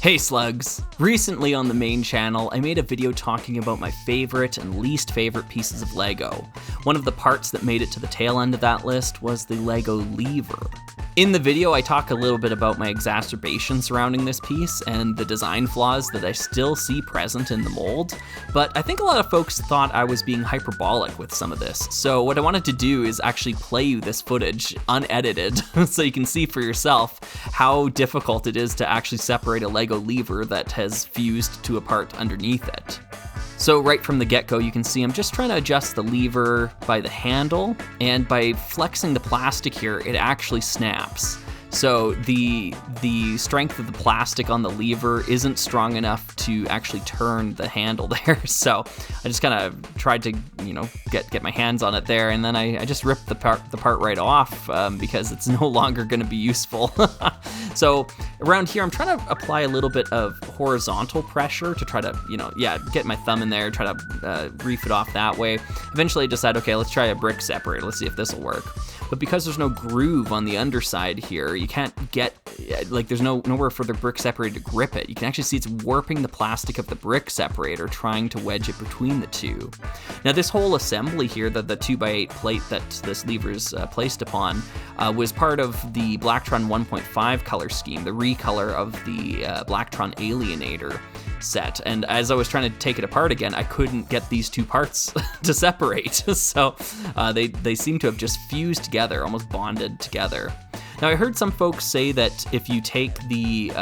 Hey slugs! Recently on the main channel, I made a video talking about my favorite and least favorite pieces of Lego. One of the parts that made it to the tail end of that list was the Lego lever. In the video, I talk a little bit about my exacerbation surrounding this piece and the design flaws that I still see present in the mold, but I think a lot of folks thought I was being hyperbolic with some of this. So what I wanted to do is actually play you this footage unedited so you can see for yourself how difficult it is to actually separate a Lego lever that has fused to a part underneath it. So right from the get-go, you can see I'm just trying to adjust the lever by the handle, and by flexing the plastic here, it actually snaps. So the strength of the plastic on the lever isn't strong enough to actually turn the handle there. So I just kind of tried to, get my hands on it there, and then I just ripped the part right off because it's no longer going to be useful. So around here, I'm trying to apply a little bit of horizontal pressure to try to, get my thumb in there, try to reef it off that way. Eventually I decide, okay, let's try a brick separator. Let's see if this will work. But because there's no groove on the underside here, you can't get, there's nowhere for the brick separator to grip it. You can actually see it's warping the plastic of the brick separator, trying to wedge it between the two. Now this whole assembly here, the 2x8 plate that this lever is placed upon, was part of the Blacktron 1.5 color scheme, the recolor of the Blacktron Alienator set. And as I was trying to take it apart again, I couldn't get these two parts to separate. So they seem to have just fused together, almost bonded together. Now I heard some folks say that if you take the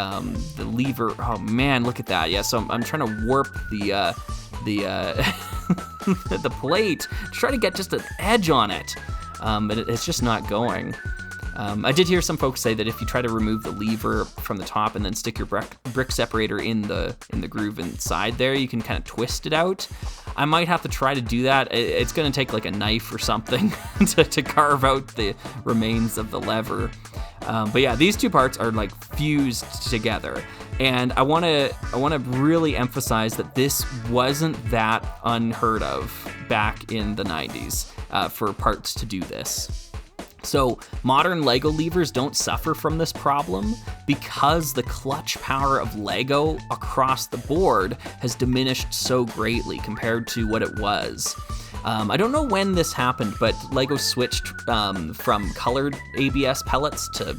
lever, oh man, look at that. Yeah, so I'm trying to warp the the plate to try to get just an edge on it, but it's just not going. I did hear some folks say that if you try to remove the lever from the top and then stick your brick separator in the groove inside there, you can kind of twist it out. I might have to try to do that. It's going to take like a knife or something to carve out the remains of the lever. But yeah, these two parts are like fused together. And I want to really emphasize that this wasn't that unheard of back in the 90s for parts to do this. So modern Lego levers don't suffer from this problem because the clutch power of Lego across the board has diminished so greatly compared to what it was. I don't know when this happened, but Lego switched from colored ABS pellets to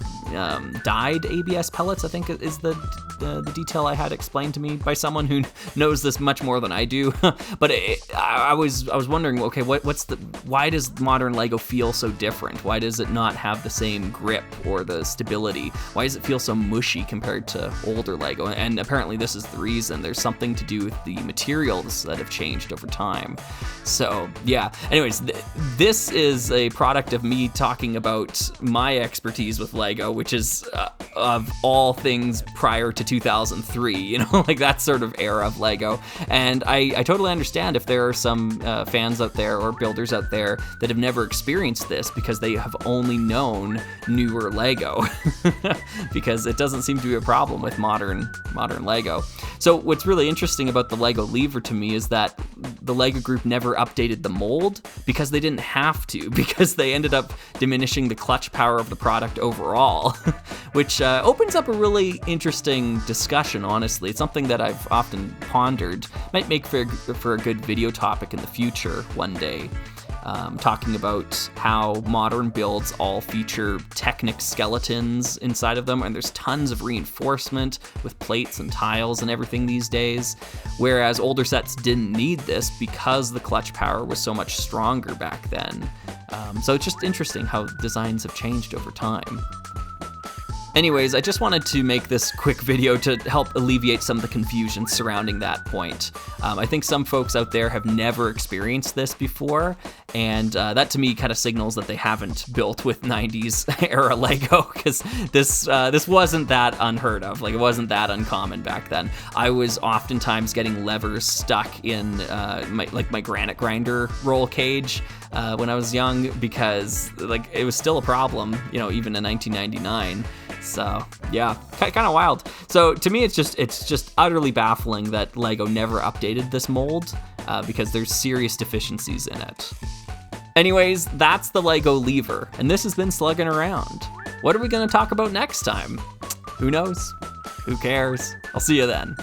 dyed ABS pellets, I think is the detail I had explained to me by someone who knows this much more than I do. But I was wondering, okay, why does modern Lego feel so different? Why does it not have the same grip or the stability? Why does it feel so mushy compared to older Lego? And apparently this is the reason. There's something to do with the materials that have changed over time. So yeah, anyways, this is a product of me talking about my expertise with Lego, which is of all things prior to 2003, like that sort of era of Lego. And I totally understand if there are some fans out there or builders out there that have never experienced this because they have only known newer Lego, because it doesn't seem to be a problem with modern Lego. So what's really interesting about the Lego lever to me is that the Lego group never updated the mold because they didn't have to, because they ended up diminishing the clutch power of the product overall, which opens up a really interesting discussion, honestly. It's something that I've often pondered. Might make for a good video topic in the future one day. Talking about how modern builds all feature Technic skeletons inside of them, and there's tons of reinforcement with plates and tiles and everything these days, whereas older sets didn't need this because the clutch power was so much stronger back then. So it's just interesting how designs have changed over time. Anyways, I just wanted to make this quick video to help alleviate some of the confusion surrounding that point. I think some folks out there have never experienced this before, and that to me kind of signals that they haven't built with 90s era Lego, because this wasn't that unheard of. Like, it wasn't that uncommon back then. I was oftentimes getting levers stuck in my granite grinder roll cage when I was young, because it was still a problem, even in 1999. So yeah, kind of wild. So to me, it's just utterly baffling that Lego never updated this mold because there's serious deficiencies in it. Anyways, that's the Lego lever, and this has been Slugging Around. What are we going to talk about next time? Who knows? Who cares? I'll see you then.